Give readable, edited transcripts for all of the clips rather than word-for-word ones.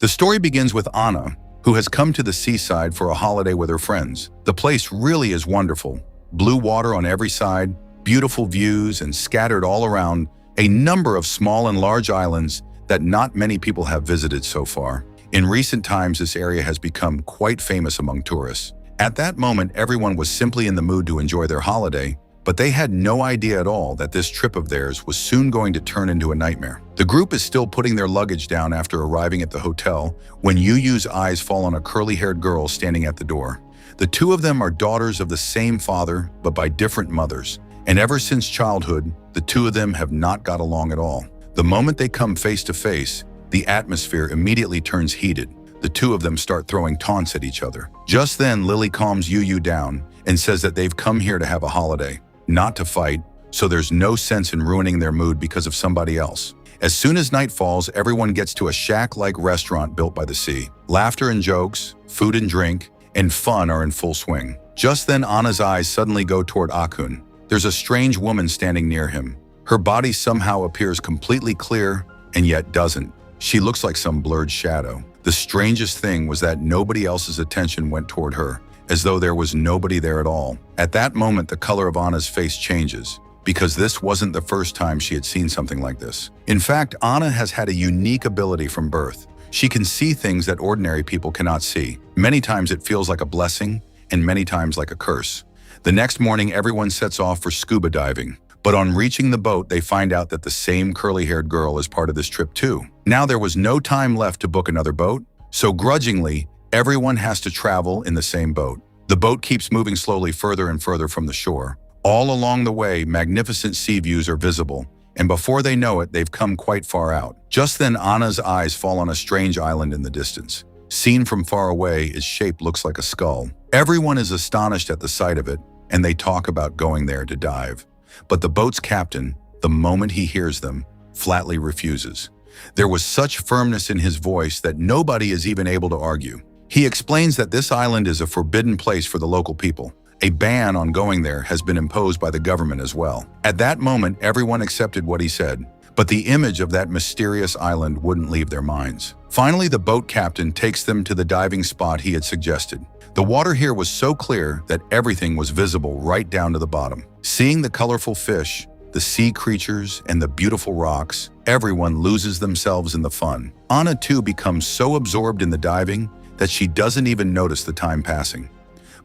The story begins with Anna, who has come to the seaside for a holiday with her friends. The place really is wonderful. Blue water on every side, beautiful views, and scattered all around, a number of small and large islands that not many people have visited so far. In recent times, this area has become quite famous among tourists. At that moment, everyone was simply in the mood to enjoy their holiday, but they had no idea at all that this trip of theirs was soon going to turn into a nightmare. The group is still putting their luggage down after arriving at the hotel when Yuyu's eyes fall on a curly-haired girl standing at the door. The two of them are daughters of the same father, but by different mothers. And ever since childhood, the two of them have not got along at all. The moment they come face to face, the atmosphere immediately turns heated. The two of them start throwing taunts at each other. Just then, Lily calms Yuyu down and says that they've come here to have a holiday, not to fight, so there's no sense in ruining their mood because of somebody else. As soon as night falls, everyone gets to a shack-like restaurant built by the sea. Laughter and jokes, food and drink, and fun are in full swing. Just then, Anna's eyes suddenly go toward Akun. There's a strange woman standing near him. Her body somehow appears completely clear, and yet doesn't. She looks like some blurred shadow. The strangest thing was that nobody else's attention went toward her, as though there was nobody there at all. At that moment, the color of Anna's face changes, because this wasn't the first time she had seen something like this. In fact, Anna has had a unique ability from birth. She can see things that ordinary people cannot see. Many times it feels like a blessing, and many times like a curse. The next morning, everyone sets off for scuba diving. But on reaching the boat, they find out that the same curly-haired girl is part of this trip too. Now there was no time left to book another boat, so grudgingly, everyone has to travel in the same boat. The boat keeps moving slowly further and further from the shore. All along the way, magnificent sea views are visible, and before they know it, they've come quite far out. Just then, Anna's eyes fall on a strange island in the distance. Seen from far away, its shape looks like a skull. Everyone is astonished at the sight of it, and they talk about going there to dive. But the boat's captain, the moment he hears them, flatly refuses. There was such firmness in his voice that nobody is even able to argue. He explains that this island is a forbidden place for the local people. A ban on going there has been imposed by the government as well. At that moment, everyone accepted what he said, but the image of that mysterious island wouldn't leave their minds. Finally, the boat captain takes them to the diving spot he had suggested. The water here was so clear that everything was visible right down to the bottom. Seeing the colorful fish, the sea creatures, and the beautiful rocks, everyone loses themselves in the fun. Anna too becomes so absorbed in the diving that she doesn't even notice the time passing.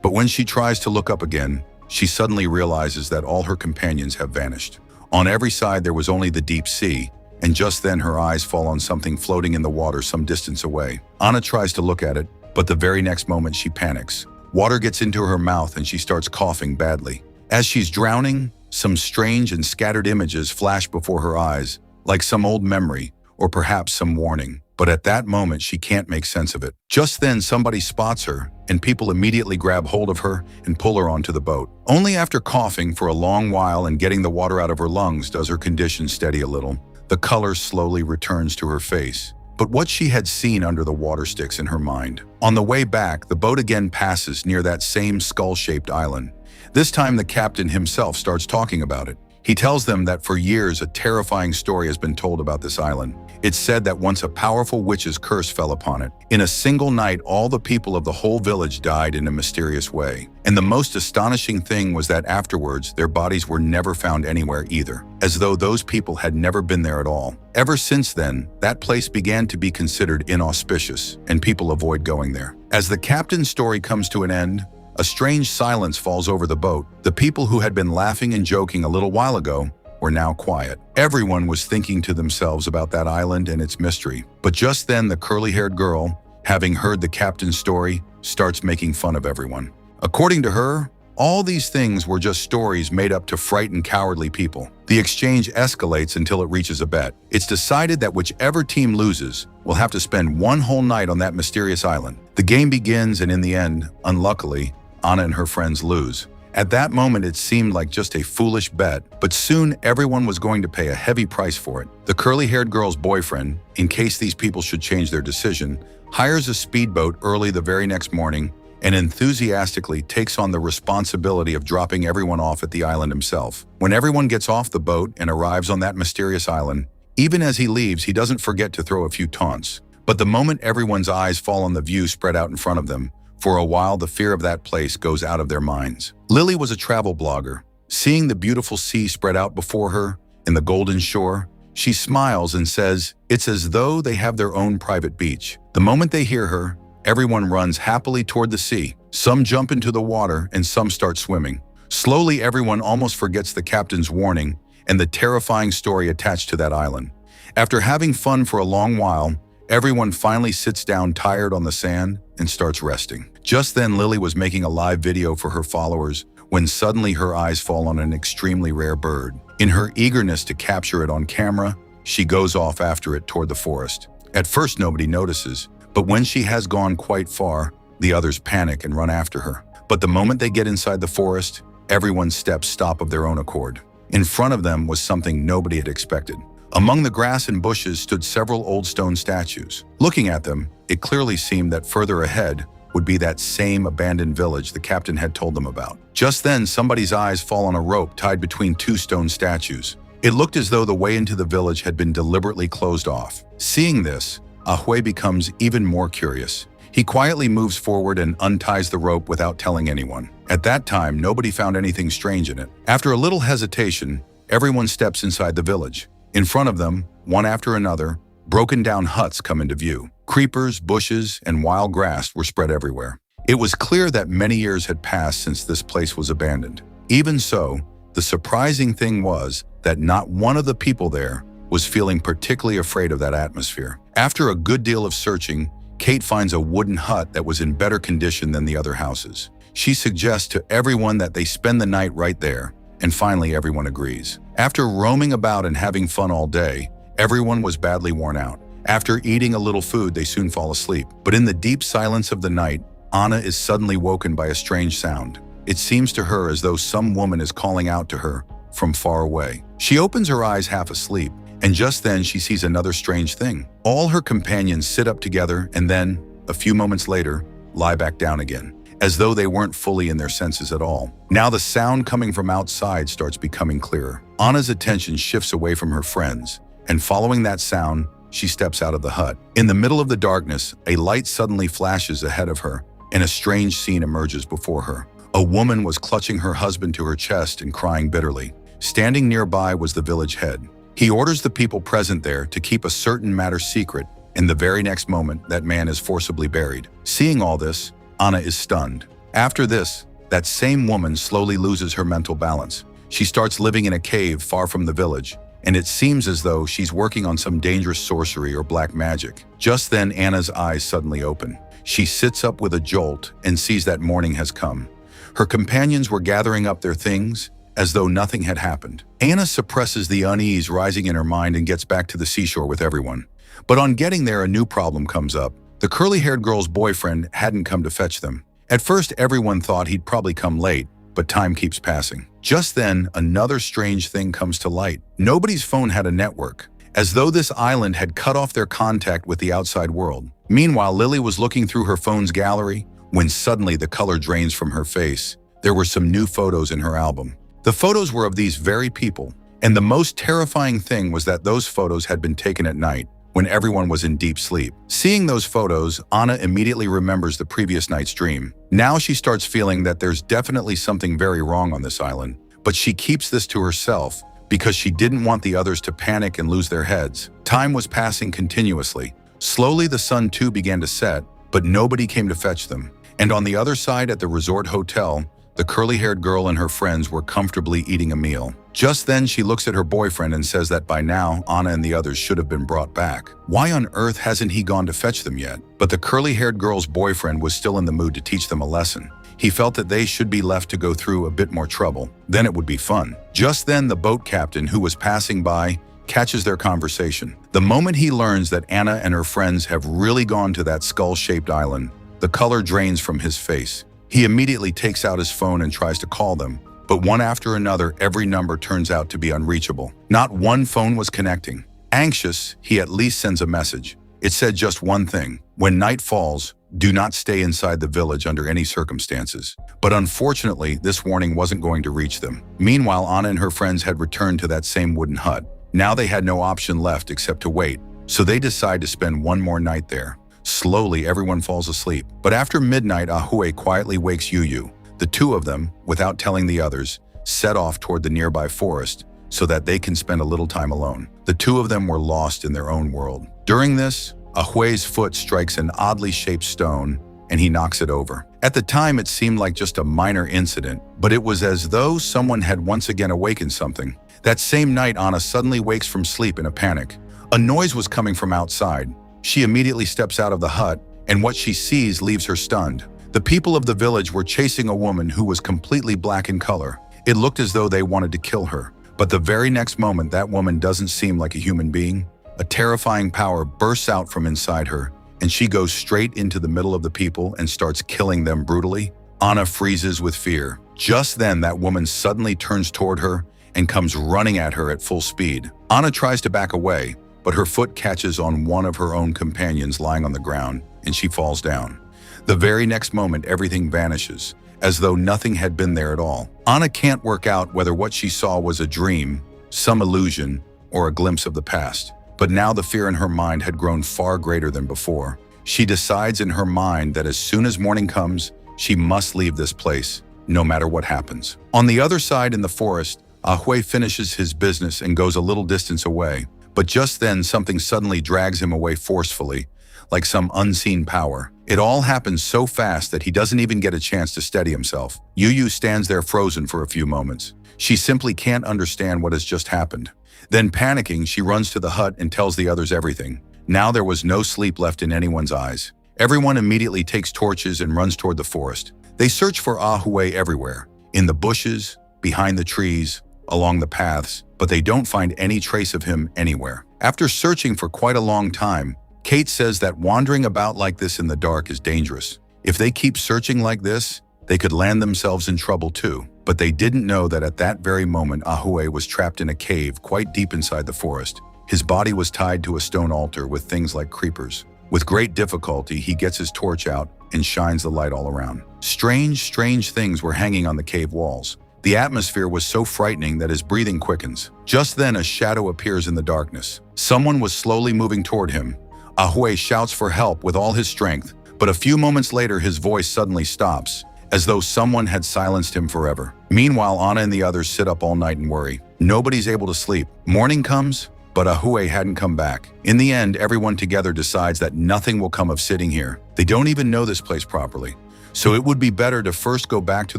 But when she tries to look up again, she suddenly realizes that all her companions have vanished. On every side there was only the deep sea, and just then her eyes fall on something floating in the water some distance away. Anna tries to look at it, but the very next moment she panics. Water gets into her mouth and she starts coughing badly. As she's drowning, some strange and scattered images flash before her eyes, like some old memory, or perhaps some warning. But at that moment, she can't make sense of it. Just then, somebody spots her, and people immediately grab hold of her and pull her onto the boat. Only after coughing for a long while and getting the water out of her lungs does her condition steady a little. The color slowly returns to her face. But what she had seen under the water sticks in her mind. On the way back, the boat again passes near that same skull-shaped island. This time, the captain himself starts talking about it. He tells them that for years, a terrifying story has been told about this island. It's said that once a powerful witch's curse fell upon it. In a single night, all the people of the whole village died in a mysterious way. And the most astonishing thing was that afterwards, their bodies were never found anywhere either, as though those people had never been there at all. Ever since then, that place began to be considered inauspicious, and people avoid going there. As the captain's story comes to an end, a strange silence falls over the boat. The people who had been laughing and joking a little while ago were now quiet. Everyone was thinking to themselves about that island and its mystery. But just then, the curly-haired girl, having heard the captain's story, starts making fun of everyone. According to her, all these things were just stories made up to frighten cowardly people. The exchange escalates until it reaches a bet. It's decided that whichever team loses will have to spend one whole night on that mysterious island. The game begins, and in the end, unluckily, Anna and her friends lose. At that moment, it seemed like just a foolish bet, but soon everyone was going to pay a heavy price for it. The curly-haired girl's boyfriend, in case these people should change their decision, hires a speedboat early the very next morning and enthusiastically takes on the responsibility of dropping everyone off at the island himself. When everyone gets off the boat and arrives on that mysterious island, even as he leaves, he doesn't forget to throw a few taunts. But the moment everyone's eyes fall on the view spread out in front of them, for a while the fear of that place goes out of their minds. Lily was a travel blogger. Seeing the beautiful sea spread out before her in the golden shore, she smiles and says it's as though they have their own private beach. The moment they hear her, everyone runs happily toward the sea. Some jump into the water and some start swimming. Slowly, everyone almost forgets the captain's warning and the terrifying story attached to that island. After having fun for a long while, everyone finally sits down tired on the sand and starts resting. Just then, Lily was making a live video for her followers when suddenly her eyes fall on an extremely rare bird. In her eagerness to capture it on camera, she goes off after it toward the forest. At first, nobody notices, but when she has gone quite far, the others panic and run after her. But the moment they get inside the forest, everyone's steps stop of their own accord. In front of them was something nobody had expected. Among the grass and bushes stood several old stone statues. Looking at them, it clearly seemed that further ahead would be that same abandoned village the captain had told them about. Just then, somebody's eyes fall on a rope tied between two stone statues. It looked as though the way into the village had been deliberately closed off. Seeing this, Ahui becomes even more curious. He quietly moves forward and unties the rope without telling anyone. At that time, nobody found anything strange in it. After a little hesitation, everyone steps inside the village. In front of them, one after another, broken down huts come into view. Creepers, bushes, and wild grass were spread everywhere. It was clear that many years had passed since this place was abandoned. Even so, the surprising thing was that not one of the people there was feeling particularly afraid of that atmosphere. After a good deal of searching, Kate finds a wooden hut that was in better condition than the other houses. She suggests to everyone that they spend the night right there, and finally everyone agrees. After roaming about and having fun all day, everyone was badly worn out. After eating a little food, they soon fall asleep. But in the deep silence of the night, Anna is suddenly woken by a strange sound. It seems to her as though some woman is calling out to her from far away. She opens her eyes half asleep, and just then she sees another strange thing. All her companions sit up together and then, a few moments later, lie back down again, as though they weren't fully in their senses at all. Now the sound coming from outside starts becoming clearer. Anna's attention shifts away from her friends, and following that sound, she steps out of the hut. In the middle of the darkness, a light suddenly flashes ahead of her, and a strange scene emerges before her. A woman was clutching her husband to her chest and crying bitterly. Standing nearby was the village head. He orders the people present there to keep a certain matter secret, and the very next moment, that man is forcibly buried. Seeing all this, Anna is stunned. After this, that same woman slowly loses her mental balance. She starts living in a cave far from the village, and it seems as though she's working on some dangerous sorcery or black magic. Just then, Anna's eyes suddenly open. She sits up with a jolt and sees that morning has come. Her companions were gathering up their things as though nothing had happened. Anna suppresses the unease rising in her mind and gets back to the seashore with everyone. But on getting there, a new problem comes up. The curly-haired girl's boyfriend hadn't come to fetch them. At first, everyone thought he'd probably come late, but time keeps passing. Just then, another strange thing comes to light. Nobody's phone had a network, as though this island had cut off their contact with the outside world. Meanwhile, Lily was looking through her phone's gallery when suddenly the color drains from her face. There were some new photos in her album. The photos were of these very people, and the most terrifying thing was that those photos had been taken at night, when everyone was in deep sleep. Seeing those photos, Anna immediately remembers the previous night's dream. Now she starts feeling that there's definitely something very wrong on this island, but she keeps this to herself because she didn't want the others to panic and lose their heads. Time was passing continuously. Slowly, the sun too began to set, but nobody came to fetch them. And on the other side at the resort hotel, the curly-haired girl and her friends were comfortably eating a meal. Just then, she looks at her boyfriend and says that by now, Anna and the others should have been brought back. Why on earth hasn't he gone to fetch them yet? But the curly-haired girl's boyfriend was still in the mood to teach them a lesson. He felt that they should be left to go through a bit more trouble. Then it would be fun. Just then, the boat captain, who was passing by, catches their conversation. The moment he learns that Anna and her friends have really gone to that skull-shaped island, the color drains from his face. He immediately takes out his phone and tries to call them, but one after another, every number turns out to be unreachable. Not one phone was connecting. Anxious, he at least sends a message. It said just one thing: when night falls, do not stay inside the village under any circumstances. But unfortunately, this warning wasn't going to reach them. Meanwhile, Anna and her friends had returned to that same wooden hut. Now they had no option left except to wait. so they decide to spend one more night there. Slowly, everyone falls asleep. But after midnight, Ahue quietly wakes Yuyu. The two of them, without telling the others, set off toward the nearby forest so that they can spend a little time alone. The two of them were lost in their own world. During this, Ahue's foot strikes an oddly shaped stone and he knocks it over. At the time, it seemed like just a minor incident, but it was as though someone had once again awakened something. That same night, Anna suddenly wakes from sleep in a panic. A noise was coming from outside. She immediately steps out of the hut, and what she sees leaves her stunned. The people of the village were chasing a woman who was completely black in color. It looked as though they wanted to kill her. But the very next moment, that woman doesn't seem like a human being. A terrifying power bursts out from inside her, and she goes straight into the middle of the people and starts killing them brutally. Anna freezes with fear. Just then, that woman suddenly turns toward her and comes running at her at full speed. Anna tries to back away, but her foot catches on one of her own companions lying on the ground, and she falls down. The very next moment, everything vanishes, as though nothing had been there at all. Anna can't work out whether what she saw was a dream, some illusion, or a glimpse of the past. But now the fear in her mind had grown far greater than before. She decides in her mind that as soon as morning comes, she must leave this place, no matter what happens. On the other side in the forest, Ahue finishes his business and goes a little distance away. But just then, something suddenly drags him away forcefully, like some unseen power. It all happens so fast that he doesn't even get a chance to steady himself. Yuyu stands there frozen for a few moments. She simply can't understand what has just happened. Then panicking, she runs to the hut and tells the others everything. Now there was no sleep left in anyone's eyes. Everyone immediately takes torches and runs toward the forest. They search for Ahue everywhere, in the bushes, behind the trees, along the paths, but they don't find any trace of him anywhere. After searching for quite a long time, Kate says that wandering about like this in the dark is dangerous. If they keep searching like this, they could land themselves in trouble too. But they didn't know that at that very moment, Ahue was trapped in a cave quite deep inside the forest. His body was tied to a stone altar with things like creepers. With great difficulty, he gets his torch out and shines the light all around. Strange things were hanging on the cave walls. The atmosphere was so frightening that his breathing quickens. Just then, a shadow appears in the darkness. Someone was slowly moving toward him. Ahue shouts for help with all his strength, but a few moments later, his voice suddenly stops, as though someone had silenced him forever. Meanwhile, Anna and the others sit up all night and worry. Nobody's able to sleep. Morning comes, but Ahue hadn't come back. In the end, everyone together decides that nothing will come of sitting here. They don't even know this place properly. So it would be better to first go back to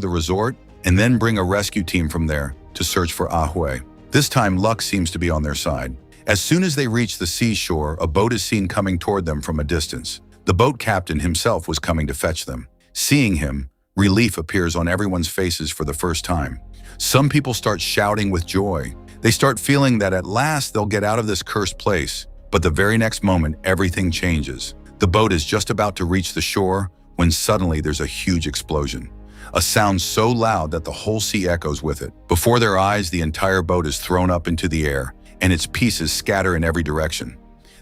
the resort and then bring a rescue team from there to search for Ahue. This time, luck seems to be on their side. As soon as they reach the seashore, a boat is seen coming toward them from a distance. The boat captain himself was coming to fetch them. Seeing him, relief appears on everyone's faces for the first time. Some people start shouting with joy. They start feeling that at last they'll get out of this cursed place. But the very next moment, everything changes. The boat is just about to reach the shore when suddenly there's a huge explosion. A sound so loud that the whole sea echoes with it. Before their eyes, the entire boat is thrown up into the air, and its pieces scatter in every direction.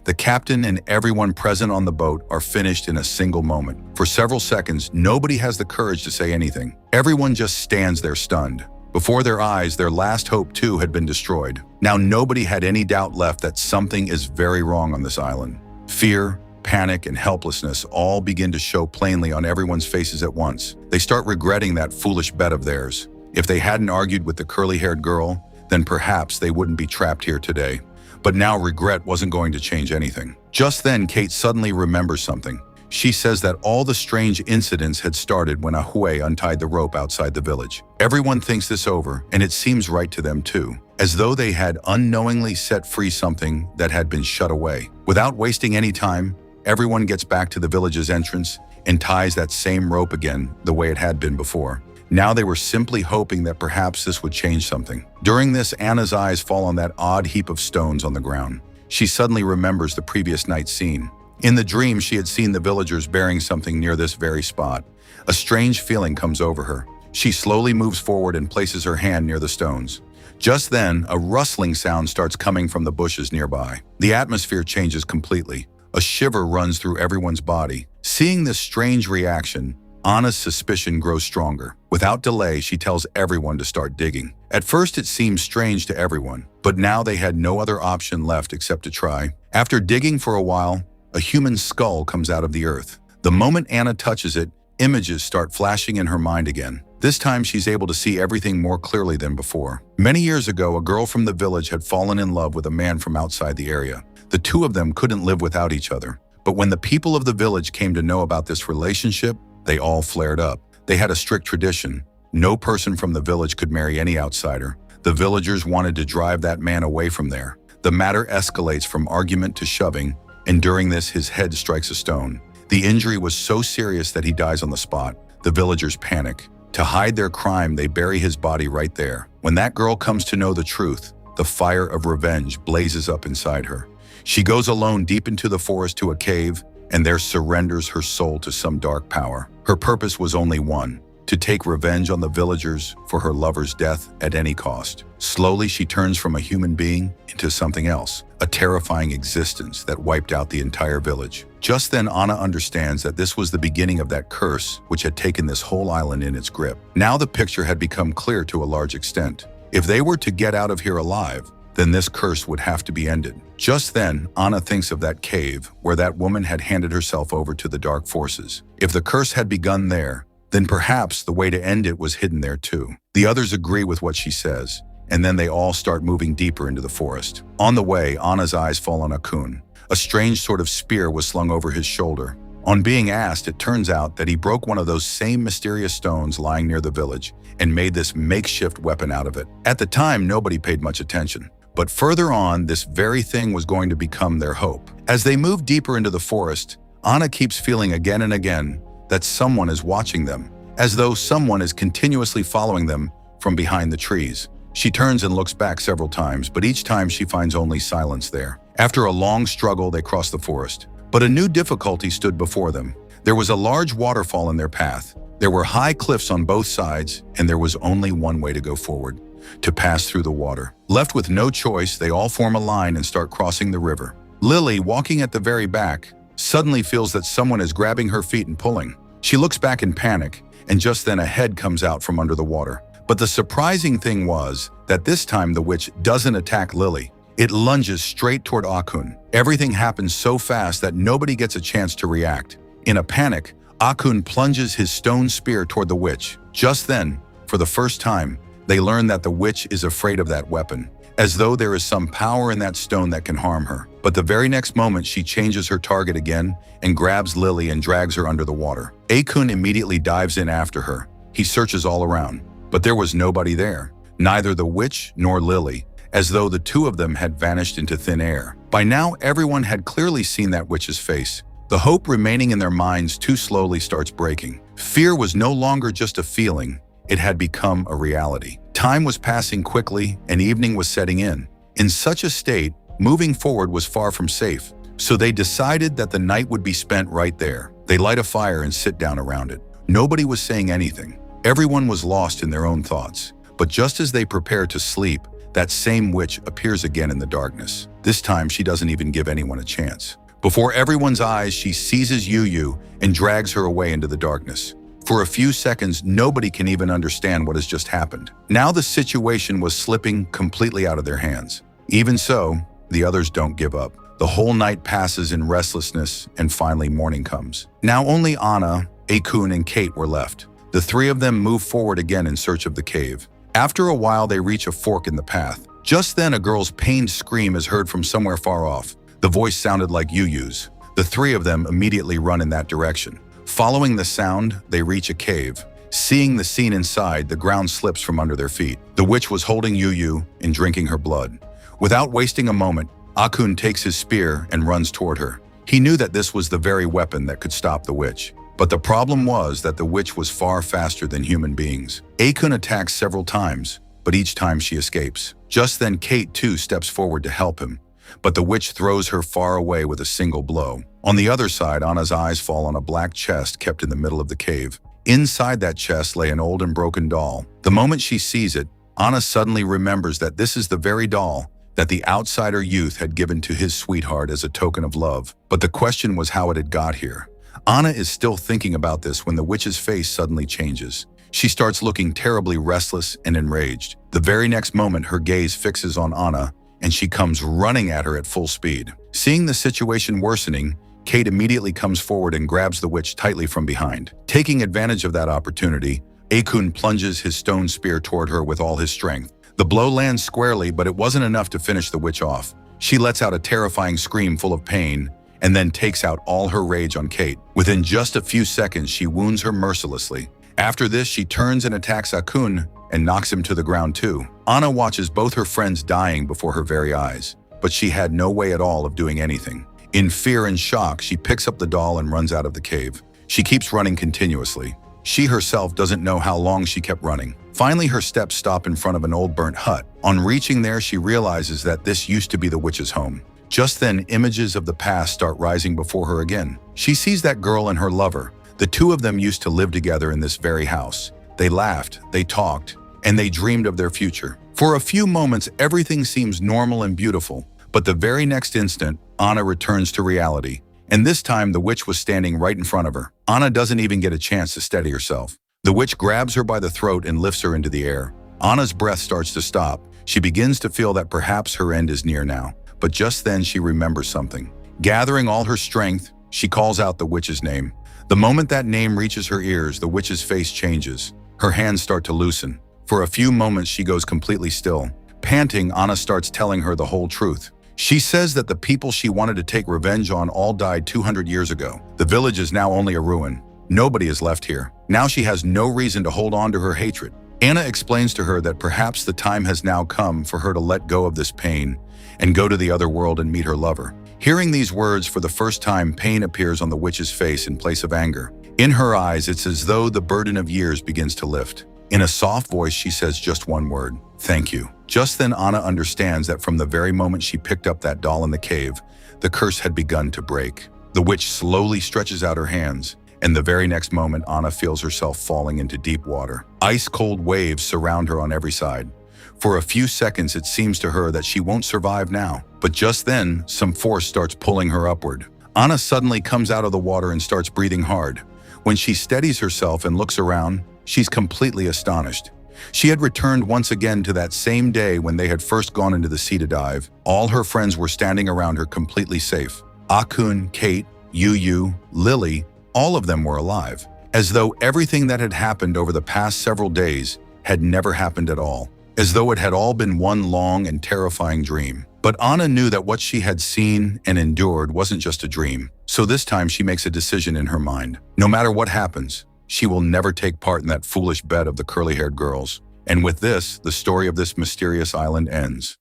The captain and everyone present on the boat are finished in a single moment. For several seconds, nobody has the courage to say anything. Everyone just stands there stunned. Before their eyes, their last hope too had been destroyed. Now nobody had any doubt left that something is very wrong on this island. Fear, panic, and helplessness all begin to show plainly on everyone's faces at once. They start regretting that foolish bet of theirs. If they hadn't argued with the curly-haired girl, then perhaps they wouldn't be trapped here today. But now regret wasn't going to change anything. Just then, Kate suddenly remembers something. She says that all the strange incidents had started when Ahue untied the rope outside the village. Everyone thinks this over, and it seems right to them too, as though they had unknowingly set free something that had been shut away. Without wasting any time, everyone gets back to the village's entrance and ties that same rope again the way it had been before. Now they were simply hoping that perhaps this would change something. During this, Anna's eyes fall on that odd heap of stones on the ground. She suddenly remembers the previous night's scene. In the dream, she had seen the villagers burying something near this very spot. A strange feeling comes over her. She slowly moves forward and places her hand near the stones. Just then, a rustling sound starts coming from the bushes nearby. The atmosphere changes completely. A shiver runs through everyone's body. Seeing this strange reaction, Anna's suspicion grows stronger. Without delay, she tells everyone to start digging. At first, it seems strange to everyone, but now they had no other option left except to try. After digging for a while, a human skull comes out of the earth. The moment Anna touches it, images start flashing in her mind again. This time, she's able to see everything more clearly than before. Many years ago, a girl from the village had fallen in love with a man from outside the area. The two of them couldn't live without each other. But when the people of the village came to know about this relationship, they all flared up. They had a strict tradition. No person from the village could marry any outsider. The villagers wanted to drive that man away from there. The matter escalates from argument to shoving, and during this, his head strikes a stone. The injury was so serious that he dies on the spot. The villagers panic. To hide their crime, they bury his body right there. When that girl comes to know the truth, the fire of revenge blazes up inside her. She goes alone deep into the forest to a cave, and there surrenders her soul to some dark power. Her purpose was only one: to take revenge on the villagers for her lover's death at any cost. Slowly, she turns from a human being into something else, a terrifying existence that wiped out the entire village. Just then, Anna understands that this was the beginning of that curse which had taken this whole island in its grip. Now the picture had become clear to a large extent. If they were to get out of here alive, then this curse would have to be ended. Just then, Anna thinks of that cave where that woman had handed herself over to the dark forces. If the curse had begun there, then perhaps the way to end it was hidden there too. The others agree with what she says, and then they all start moving deeper into the forest. On the way, Anna's eyes fall on Akun. A strange sort of spear was slung over his shoulder. On being asked, it turns out that he broke one of those same mysterious stones lying near the village and made this makeshift weapon out of it. At the time, nobody paid much attention. But further on, this very thing was going to become their hope. As they move deeper into the forest, Anna keeps feeling again and again that someone is watching them, as though someone is continuously following them from behind the trees. She turns and looks back several times, but each time she finds only silence there. After a long struggle, they cross the forest. But a new difficulty stood before them. There was a large waterfall in their path. There were high cliffs on both sides, and there was only one way to go forward: to pass through the water. Left with no choice, they all form a line and start crossing the river. Lily, walking at the very back, suddenly feels that someone is grabbing her feet and pulling. She looks back in panic, and just then a head comes out from under the water. But the surprising thing was that this time the witch doesn't attack Lily. It lunges straight toward Akun. Everything happens so fast that nobody gets a chance to react. In a panic, Akun plunges his stone spear toward the witch. Just then, for the first time, they learn that the witch is afraid of that weapon, as though there is some power in that stone that can harm her. But the very next moment, she changes her target again and grabs Lily and drags her under the water. Akun immediately dives in after her. He searches all around, but there was nobody there, neither the witch nor Lily, as though the two of them had vanished into thin air. By now, everyone had clearly seen that witch's face. The hope remaining in their minds too slowly starts breaking. Fear was no longer just a feeling. It had become a reality. Time was passing quickly and evening was setting in. In such a state, moving forward was far from safe, so they decided that the night would be spent right there. They light a fire and sit down around it. Nobody was saying anything. Everyone was lost in their own thoughts. But just as they prepare to sleep, that same witch appears again in the darkness. This time, she doesn't even give anyone a chance. Before everyone's eyes, she seizes Yu and drags her away into the darkness. For a few seconds, nobody can even understand what has just happened. Now the situation was slipping completely out of their hands. Even so, the others don't give up. The whole night passes in restlessness, and finally morning comes. Now only Anna, Akun, and Kate were left. The three of them move forward again in search of the cave. After a while, they reach a fork in the path. Just then, a girl's pained scream is heard from somewhere far off. The voice sounded like Yu's. The three of them immediately run in that direction. Following the sound, they reach a cave. Seeing the scene inside, the ground slips from under their feet. The witch was holding Yu and drinking her blood. Without wasting a moment, Akun takes his spear and runs toward her. He knew that this was the very weapon that could stop the witch. But the problem was that the witch was far faster than human beings. Akun attacks several times, but each time she escapes. Just then, Kate too steps forward to help him, but the witch throws her far away with a single blow. On the other side, Anna's eyes fall on a black chest kept in the middle of the cave. Inside that chest lay an old and broken doll. The moment she sees it, Anna suddenly remembers that this is the very doll that the outsider youth had given to his sweetheart as a token of love. But the question was how it had got here. Anna is still thinking about this when the witch's face suddenly changes. She starts looking terribly restless and enraged. The very next moment, her gaze fixes on Anna, and she comes running at her at full speed. Seeing the situation worsening, Kate immediately comes forward and grabs the witch tightly from behind. Taking advantage of that opportunity, Akun plunges his stone spear toward her with all his strength. The blow lands squarely, but it wasn't enough to finish the witch off. She lets out a terrifying scream full of pain and then takes out all her rage on Kate. Within just a few seconds, she wounds her mercilessly. After this, she turns and attacks Akun and knocks him to the ground too. Anna watches both her friends dying before her very eyes, but she had no way at all of doing anything. In fear and shock, she picks up the doll and runs out of the cave. She keeps running continuously. She herself doesn't know how long she kept running. Finally, her steps stop in front of an old burnt hut. On reaching there, she realizes that this used to be the witch's home. Just then, images of the past start rising before her again. She sees that girl and her lover. The two of them used to live together in this very house. They laughed, they talked, and they dreamed of their future. For a few moments, everything seems normal and beautiful, but the very next instant, Anna returns to reality. And this time, the witch was standing right in front of her. Anna doesn't even get a chance to steady herself. The witch grabs her by the throat and lifts her into the air. Anna's breath starts to stop. She begins to feel that perhaps her end is near now. But just then, she remembers something. Gathering all her strength, she calls out the witch's name. The moment that name reaches her ears, the witch's face changes. Her hands start to loosen. For a few moments, she goes completely still. Panting, Anna starts telling her the whole truth. She says that the people she wanted to take revenge on all died 200 years ago. The village is now only a ruin. Nobody is left here. Now she has no reason to hold on to her hatred. Anna explains to her that perhaps the time has now come for her to let go of this pain and go to the other world and meet her lover. Hearing these words for the first time, pain appears on the witch's face in place of anger. In her eyes, it's as though the burden of years begins to lift. In a soft voice, she says just one word: "Thank you." Just then, Anna understands that from the very moment she picked up that doll in the cave, the curse had begun to break. The witch slowly stretches out her hands, and the very next moment, Anna feels herself falling into deep water. Ice-cold waves surround her on every side. For a few seconds, it seems to her that she won't survive now. But just then, some force starts pulling her upward. Anna suddenly comes out of the water and starts breathing hard. When she steadies herself and looks around, she's completely astonished. She had returned once again to that same day when they had first gone into the sea to dive. All her friends were standing around her completely safe. Akun, Kate, Yu, Lily, all of them were alive, as though everything that had happened over the past several days had never happened at all, as though it had all been one long and terrifying dream. But Anna knew that what she had seen and endured wasn't just a dream. So this time she makes a decision in her mind. No matter what happens, she will never take part in that foolish bet of the curly-haired girls. And with this, the story of this mysterious island ends.